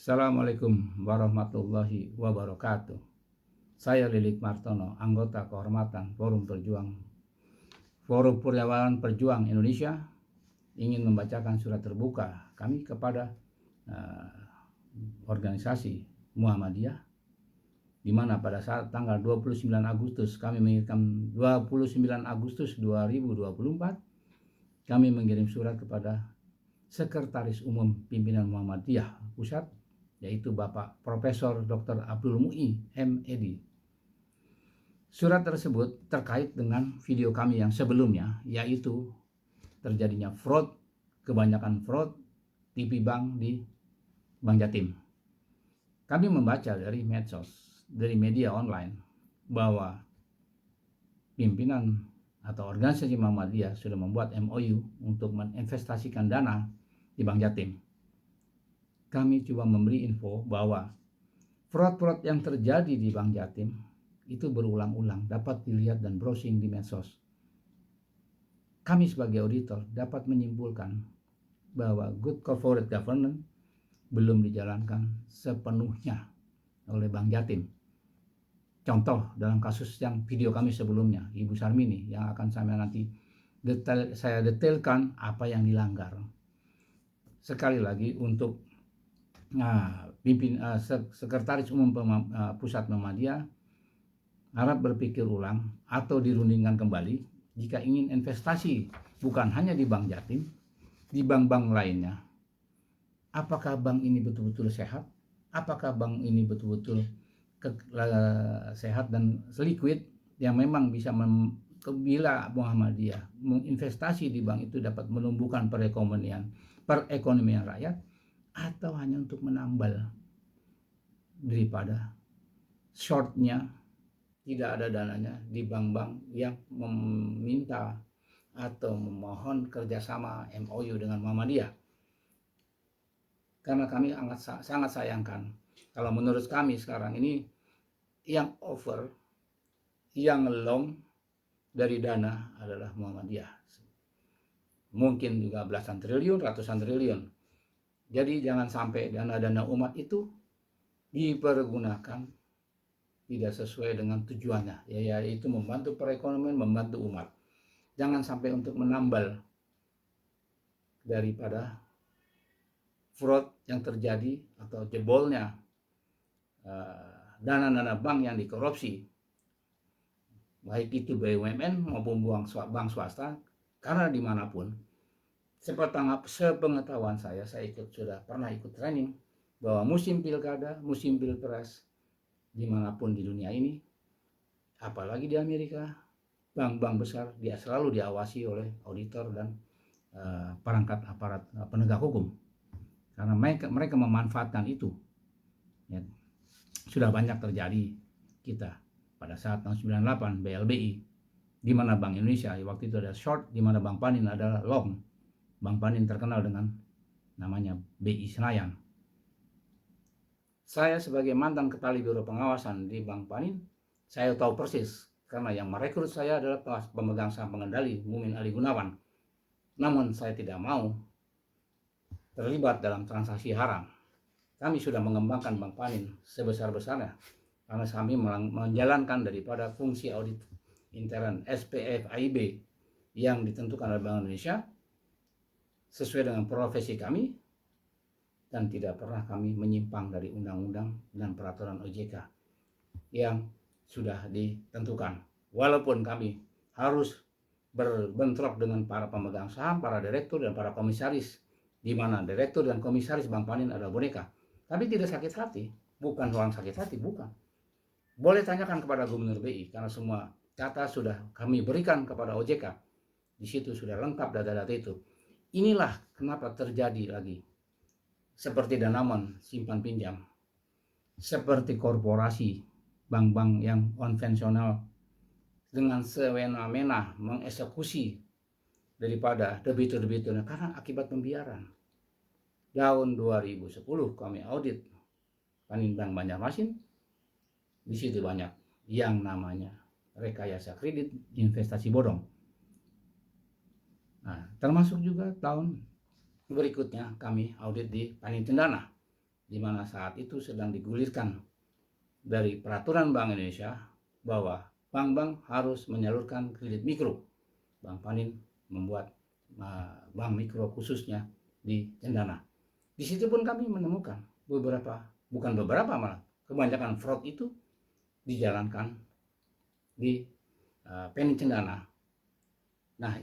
Assalamualaikum warahmatullahi wabarakatuh. Saya Lilik Martono, anggota kehormatan Forum Purnawirawan Perjuang Indonesia, ingin membacakan surat terbuka kami kepada organisasi Muhammadiyah, di mana pada saat tanggal 29 Agustus kami mengirimkan 29 Agustus 2024 kami mengirim surat kepada Sekretaris Umum Pimpinan Muhammadiyah Pusat, yaitu Bapak Profesor Dr. Abdul Mu'i M.Edi. Surat tersebut terkait dengan video kami yang sebelumnya, yaitu terjadinya kebanyakan fraud TV Bank di Bank Jatim. Kami membaca dari medsos, dari media online, bahwa pimpinan atau organisasi Muhammadiyah sudah membuat MOU untuk menginvestasikan dana di Bank Jatim. Kami coba memberi info bahwa fraud yang terjadi di Bank Jatim itu berulang-ulang, dapat dilihat dan browsing di medsos. Kami sebagai auditor dapat menyimpulkan bahwa good corporate governance belum dijalankan sepenuhnya oleh Bank Jatim. Contoh dalam kasus yang video kami sebelumnya, Ibu Sarmini, yang akan saya detailkan apa yang dilanggar. Sekali lagi, untuk Sekretaris Umum Pusat Muhammadiyah harap berpikir ulang atau dirundingkan kembali jika ingin investasi bukan hanya di Bank Jatim, di bank-bank lainnya. Apakah bank ini betul-betul sehat? Apakah bank ini betul-betul sehat dan liquid yang memang bisa bila Muhammadiyah menginvestasi di bank itu dapat menumbuhkan perekonomian rakyat, atau hanya untuk menambal daripada shortnya, tidak ada dananya di bank-bank yang meminta atau memohon kerjasama MOU dengan Muhammadiyah. Karena kami sangat sayangkan kalau menurut kami sekarang ini yang over, yang long dari dana adalah Muhammadiyah. Mungkin juga belasan triliun, ratusan triliun. Jadi jangan sampai dana-dana umat itu dipergunakan tidak sesuai dengan tujuannya, yaitu membantu perekonomian, membantu umat. Jangan sampai untuk menambal daripada fraud yang terjadi atau jebolnya dana-dana bank yang dikorupsi, baik itu BUMN maupun bank swasta. Karena dimanapun, sepengetahuan saya sudah pernah ikut training bahwa musim pilkada, musim pilpres dimanapun di dunia ini, apalagi di Amerika, bank-bank besar dia selalu diawasi oleh auditor dan perangkat aparat penegak hukum, karena mereka memanfaatkan itu. Ya, sudah banyak terjadi kita pada saat tahun 98 BLBI, di mana Bank Indonesia waktu itu ada short, di mana Bank Panin adalah long. Bank Panin terkenal dengan namanya BI Senayan. Saya sebagai mantan kepala Biro Pengawasan di Bank Panin, saya tahu persis, karena yang merekrut saya adalah pemegang saham pengendali Mumin Ali Gunawan. Namun saya tidak mau terlibat dalam transaksi haram. Kami sudah mengembangkan Bank Panin sebesar-besarnya, karena kami menjalankan daripada fungsi audit intern SPF AIB yang ditentukan oleh Bank Indonesia sesuai dengan profesi kami, dan tidak pernah kami menyimpang dari undang-undang dan peraturan OJK yang sudah ditentukan. Walaupun kami harus berbentrok dengan para pemegang saham, para direktur dan para komisaris, di mana direktur dan komisaris Bank Panin adalah boneka. Tapi tidak sakit hati, bukan orang sakit hati, bukan. Boleh tanyakan kepada Gubernur BI, karena semua data sudah kami berikan kepada OJK. Di situ sudah lengkap data-data itu. Inilah kenapa terjadi lagi seperti Danamon simpan pinjam, seperti korporasi, bank-bank yang konvensional dengan semena-mena mengeksekusi daripada debitur-debiturnya karena akibat pembiaran. Tahun 2010 kami audit Panin Bank Banjarmasin, di situ banyak yang namanya rekayasa kredit, investasi bodong. Nah, termasuk juga tahun berikutnya kami audit di Panin Cendana, di mana saat itu sedang digulirkan dari peraturan Bank Indonesia bahwa bank-bank harus menyalurkan kredit mikro. Bang Panin membuat bank mikro khususnya di Cendana. Di situ pun kami menemukan kebanyakan fraud itu dijalankan di Penin Cendana. Nah,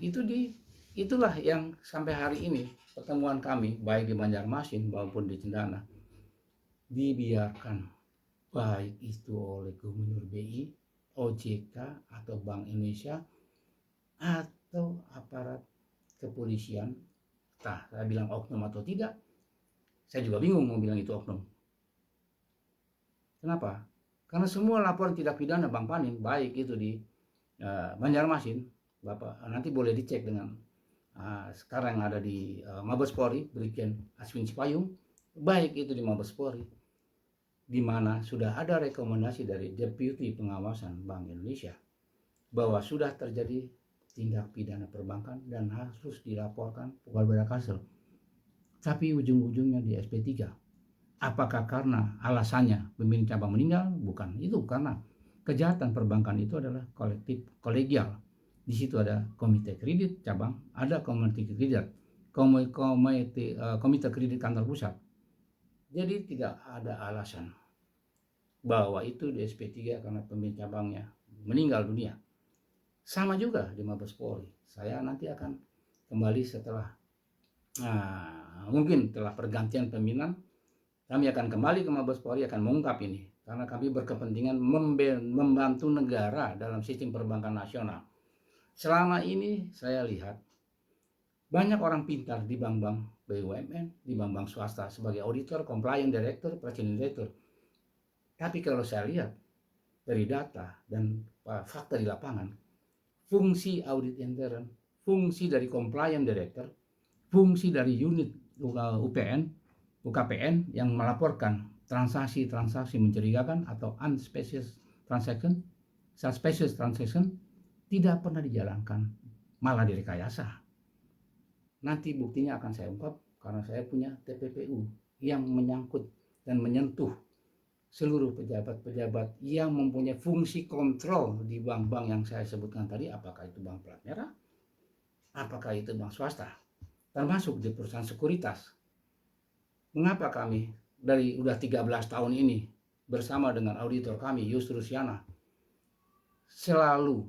itulah yang sampai hari ini pertemuan kami baik di Banjarmasin maupun di Cendana dibiarkan, baik itu oleh Gubernur BI, OJK atau Bank Indonesia atau aparat kepolisian. Entah saya bilang oknum atau tidak, saya juga bingung mau bilang itu oknum. Kenapa? Karena semua laporan tindak pidana Bang Panin, baik itu di Banjarmasin, Bapak nanti boleh dicek dengan sekarang yang ada di Mabes Polri, Brigjen Aswin Cipayung, baik itu di Mabes Polri, di mana sudah ada rekomendasi dari Deputi Pengawasan Bank Indonesia bahwa sudah terjadi tindak pidana perbankan dan harus dilaporkan kepada Kasel. Tapi ujung-ujungnya di SP3. Apakah karena alasannya pemimpin cabang meninggal? Bukan, itu karena kejahatan perbankan itu adalah kolektif, kolegial. Di situ ada komite kredit cabang, ada komite kredit, komite kredit kantor pusat. Jadi tidak ada alasan bahwa itu di SP3 karena pemimpin cabangnya meninggal dunia. Sama juga di Mabes Polri. Saya nanti akan kembali setelah mungkin setelah pergantian pimpinan, kami akan kembali ke Mabes Polri akan mengungkap ini karena kami berkepentingan membantu negara dalam sistem perbankan nasional. Selama ini saya lihat banyak orang pintar di bank-bank BUMN, di bank-bank swasta sebagai auditor, compliance director, presiden director. Tapi kalau saya lihat dari data dan fakta di lapangan, fungsi audit intern, fungsi dari compliance director, fungsi dari unit UKPN yang melaporkan transaksi-transaksi mencurigakan atau unsuspicious transaction, suspicious transaction tidak pernah dijalankan, malah direkayasa. Nanti buktinya akan saya ungkap karena saya punya TPPU yang menyangkut dan menyentuh seluruh pejabat-pejabat yang mempunyai fungsi kontrol di bank-bank yang saya sebutkan tadi, apakah itu bank plat merah, apakah itu bank swasta, termasuk di perusahaan sekuritas. Mengapa kami dari udah 13 tahun ini bersama dengan auditor kami Yus Rusiana selalu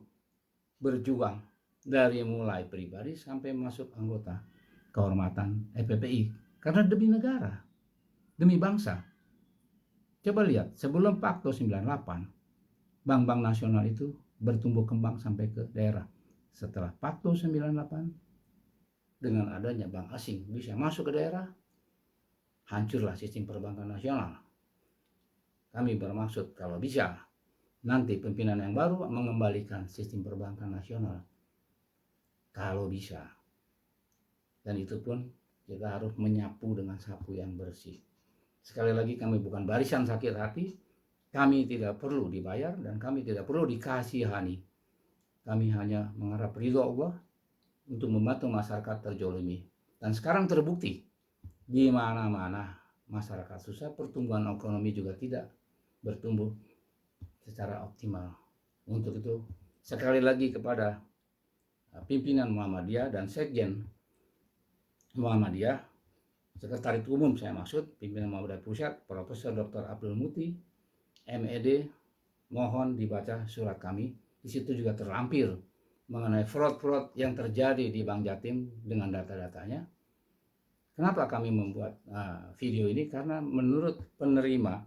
berjuang dari mulai pribadi sampai masuk anggota kehormatan FPPI karena demi negara, demi bangsa. Coba lihat, sebelum Pakto 98, bank-bank nasional itu bertumbuh kembang sampai ke daerah. Setelah Pakto 98, dengan adanya bank asing bisa masuk ke daerah, hancurlah sistem perbankan nasional. Kami bermaksud kalau bisa, nanti pimpinan yang baru mengembalikan sistem perbankan nasional. Kalau bisa. Dan itu pun kita harus menyapu dengan sapu yang bersih. Sekali lagi, kami bukan barisan sakit hati, kami tidak perlu dibayar dan kami tidak perlu dikasihani. Kami hanya mengharap ridho Allah untuk membantu masyarakat terzolimi. Dan sekarang terbukti di mana-mana masyarakat susah, pertumbuhan ekonomi juga tidak bertumbuh secara optimal. Untuk itu sekali lagi kepada pimpinan Muhammadiyah dan Sekjen Muhammadiyah, Sekretaris Umum saya maksud, pimpinan Muhammadiyah Pusat, Profesor Dr. Abdul Muti, MED, mohon dibaca surat kami. Di situ juga terlampir mengenai fraud-fraud yang terjadi di Bank Jatim dengan data-datanya. Kenapa kami membuat video ini? Karena menurut penerima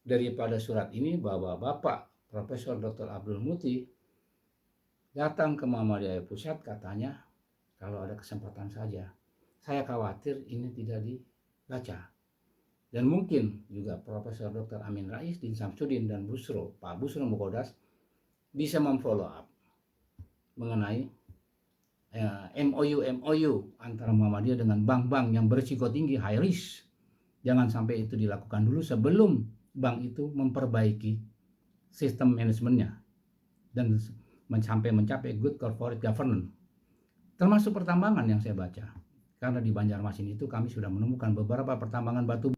daripada surat ini bahwa Bapak Profesor Dr. Abdul Muti datang ke Muhammadiyah Pusat, katanya kalau ada kesempatan saja. Saya khawatir ini tidak dibaca. Dan mungkin juga Profesor Dr. Amin Rais, Din Samsudin, dan Pak Busro Mukodas bisa memfollow up mengenai MOU antara Muhammadiyah dengan bank-bank yang berisiko tinggi, high risk. Jangan sampai itu dilakukan dulu sebelum bank itu memperbaiki sistem manajemennya dan sampai mencapai good corporate governance. Termasuk pertambangan yang saya baca. Karena di Banjarmasin itu kami sudah menemukan beberapa pertambangan batu